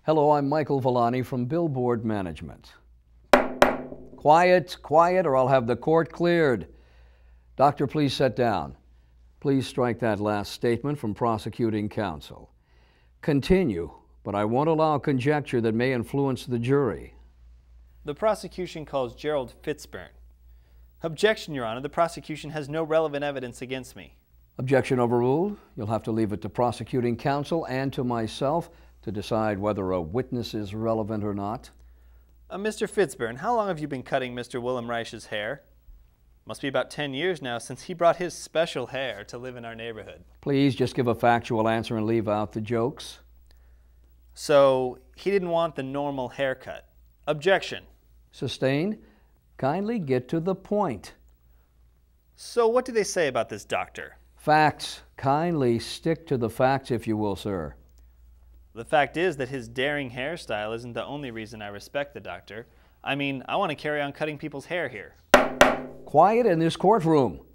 Hello, I'm Michael Villani from Billboard Management. Quiet, quiet, or I'll have the court cleared. Doctor, please sit down. Please strike that last statement from prosecuting counsel. Continue, but I won't allow conjecture that may influence the jury. The prosecution calls Gerald Fitzburn. Objection, Your Honor. The prosecution has no relevant evidence against me. Objection overruled. You'll have to leave it to prosecuting counsel and to myself to decide whether a witness is relevant or not. Mr. Fitzburn, how long have you been cutting Mr. Willem Reich's hair? Must be about 10 years now since he brought his special hair to live in our neighborhood. Please just give a factual answer and leave out the jokes. So, he didn't want the normal haircut. Objection. Sustained. Kindly get to the point. So what do they say about this doctor? Facts. Kindly stick to the facts, if you will, sir. The fact is that his daring hairstyle isn't the only reason I respect the doctor. I mean, I want to carry on cutting people's hair here. Quiet in this courtroom. Do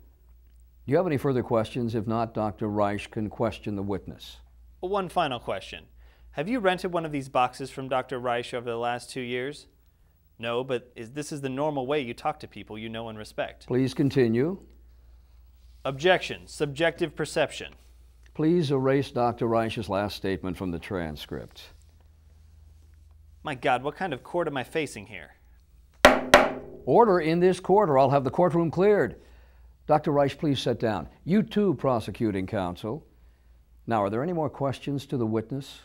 you have any further questions? If not, Dr. Reich can question the witness. One final question. Have you rented one of these boxes from Dr. Reich over the last 2 years? No, but this is the normal way you talk to people you know and respect. Please continue. Objection. Subjective perception. Please erase Dr. Reich's last statement from the transcript. My God, what kind of court am I facing here? Order in this court or I'll have the courtroom cleared. Dr. Reich, please sit down. You too, prosecuting counsel. Now, are there any more questions to the witness?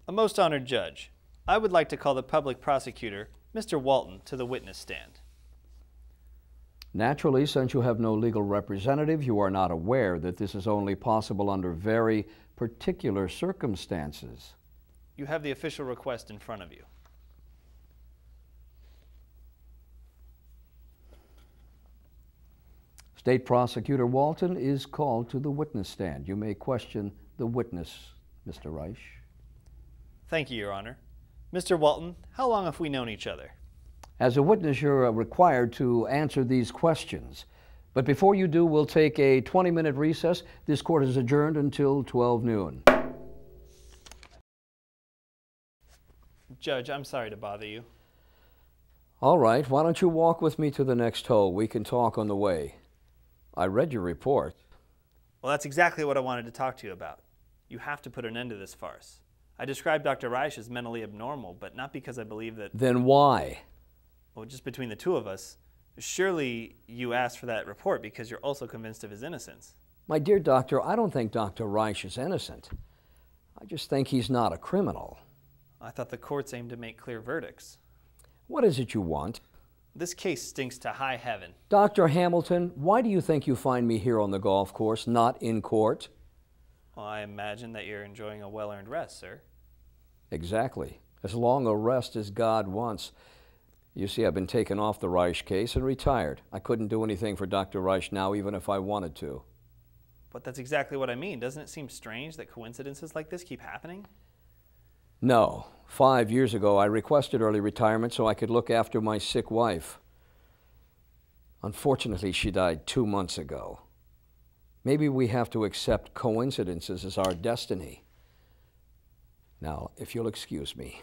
A most honored judge, I would like to call the public prosecutor, Mr. Walton, to the witness stand. Naturally, since you have no legal representative, you are not aware that this is only possible under very particular circumstances. You have the official request in front of you. State Prosecutor Walton is called to the witness stand. You may question the witness, Mr. Reich. Thank you, Your Honor. Mr. Walton, how long have we known each other? As a witness, you're required to answer these questions. But before you do, we'll take a 20-minute recess. This court is adjourned until 12 noon. Judge, I'm sorry to bother you. All right, why don't you walk with me to the next hole? We can talk on the way. I read your report. Well, that's exactly what I wanted to talk to you about. You have to put an end to this farce. I described Dr. Reich as mentally abnormal, but not because I believe that... Then why? Well, just between the two of us, surely you asked for that report because you're also convinced of his innocence. My dear doctor, I don't think Dr. Reich is innocent. I just think he's not a criminal. I thought the courts aimed to make clear verdicts. What is it you want? This case stinks to high heaven. Dr. Hamilton, why do you think you find me here on the golf course, not in court? Well, I imagine that you're enjoying a well-earned rest, sir. Exactly. As long a rest as God wants. You see, I've been taken off the Reich case and retired. I couldn't do anything for Dr. Reich now, even if I wanted to. But that's exactly what I mean. Doesn't it seem strange that coincidences like this keep happening? No. 5 years ago, I requested early retirement so I could look after my sick wife. Unfortunately, she died 2 months ago. Maybe we have to accept coincidences as our destiny. Now, if you'll excuse me.